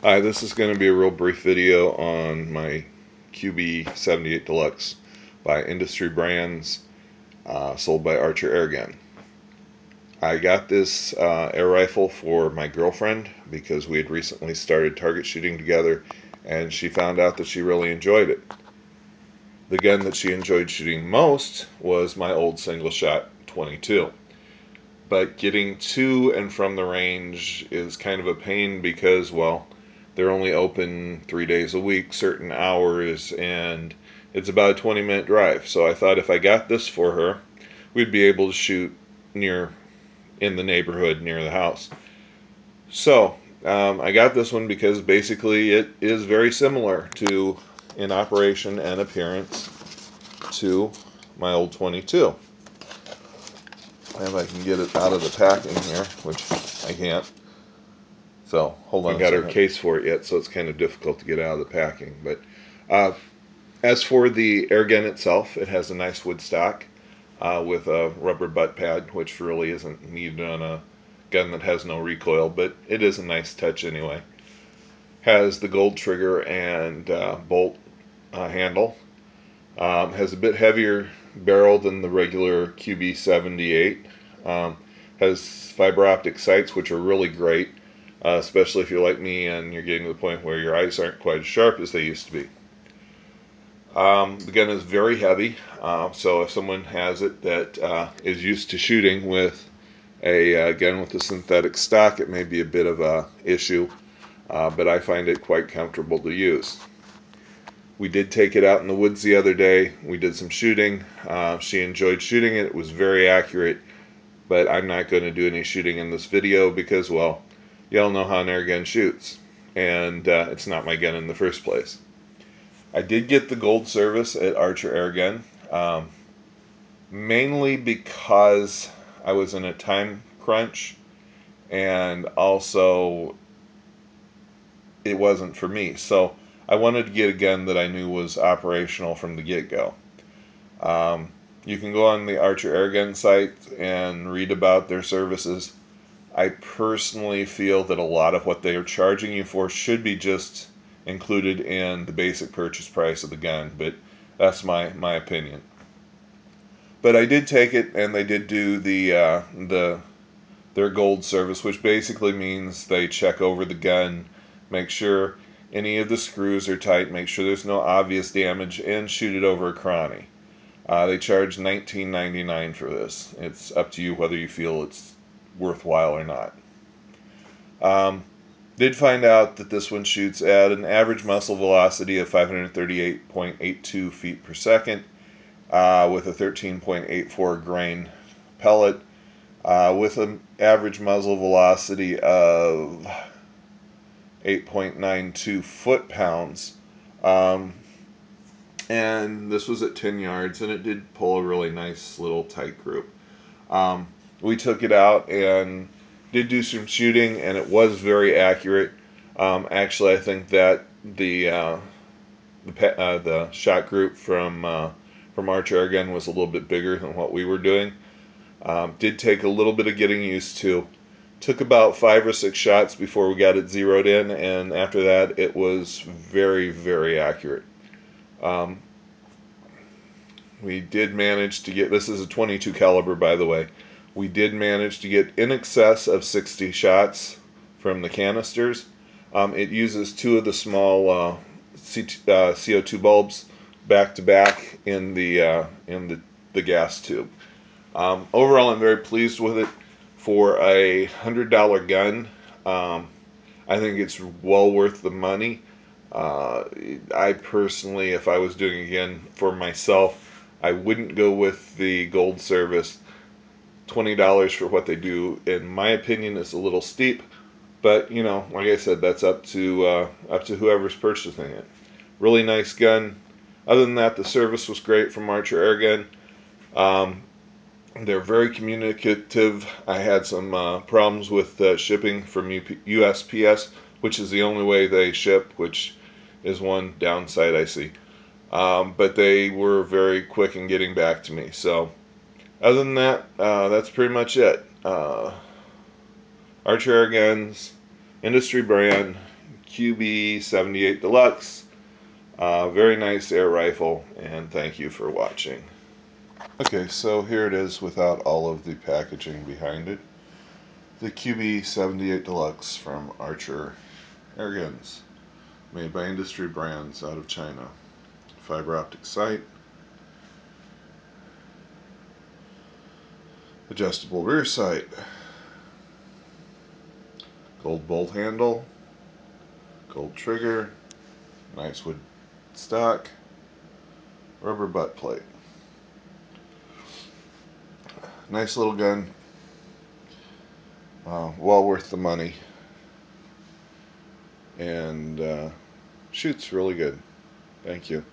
Hi, this is going to be a real brief video on my qb78 deluxe by Industry Brands, sold by Archer Airgun. I got this air rifle for my girlfriend because we had recently started target shooting together, and she found out that she really enjoyed it. The gun that she enjoyed shooting most was my old single shot 22. But getting to and from the range is kind of a pain because, well, they're only open 3 days a week, certain hours, and it's about a 20-minute drive. So I thought if I got this for her, we'd be able to shoot in the neighborhood near the house. So I got this one because basically it is very similar to, in operation and appearance, to my old 22. If I can get it out of the packing here, which I can't. So hold on. I got her case for it yet, so it's kind of difficult to get out of the packing. But as for the air gun itself, it has a nice wood stock with a rubber butt pad, which really isn't needed on a gun that has no recoil, but it is a nice touch anyway. Has the gold trigger and bolt handle. Has a bit heavier barrel than the regular qb78. Has fiber optic sights, which are really great. Especially if you're like me and you're getting to the point where your eyes aren't quite as sharp as they used to be. The gun is very heavy, so if someone has it that is used to shooting with a gun with a synthetic stock, it may be a bit of a issue, but I find it quite comfortable to use. We did take it out in the woods the other day. We did some shooting. She enjoyed shooting it. It was very accurate, but I'm not going to do any shooting in this video because, well, y'all know how an air gun shoots, and it's not my gun in the first place. I did get the gold service at Archer Airgun, mainly because I was in a time crunch, and also it wasn't for me. So I wanted to get a gun that I knew was operational from the get-go. You can go on the Archer Airgun site and read about their services. I personally feel that a lot of what they are charging you for should be just included in the basic purchase price of the gun, but that's my opinion. But I did take it, and they did do their gold service, which basically means they check over the gun, make sure any of the screws are tight, make sure there's no obvious damage, and shoot it over a chrony. They charge $19.99 for this. It's up to you whether you feel it's worthwhile or not. Did find out that this one shoots at an average muzzle velocity of 538.82 feet per second with a 13.84 grain pellet with an average muzzle velocity of 8.92 foot-pounds. And this was at 10 yards, and it did pull a really nice little tight group. We took it out and did do some shooting, and it was very accurate. Actually, I think that the shot group from Archer Airgun was a little bit bigger than what we were doing. Did take a little bit of getting used to. Took about 5 or 6 shots before we got it zeroed in, and after that, it was very, very accurate. We did manage to get, this is a 22 caliber, by the way. We did manage to get in excess of 60 shots from the canisters. It uses 2 of the small CO2 bulbs back to back in the gas tube. Overall, I'm very pleased with it. For a $100 gun, I think it's well worth the money. I personally, if I was doing it again for myself, I wouldn't go with the gold service. $20 for what they do, in my opinion, is a little steep, but you know, like I said, that's up to whoever's purchasing it. Really nice gun. Other than that, the service was great from Archer Airgun. They're very communicative. I had some problems with shipping from USPS, which is the only way they ship, which is one downside I see. But they were very quick in getting back to me. So other than that, that's pretty much it. Archer Airguns, Industry Brand, qb78 deluxe. Very nice air rifle, and thank you for watching. Okay, so here it is without all of the packaging behind it. The qb78 deluxe from Archer Airguns, made by Industry Brands out of China. Fiber optic sight, adjustable rear sight, gold bolt handle, gold trigger, nice wood stock, rubber butt plate. Nice little gun, well worth the money, and shoots really good. Thank you.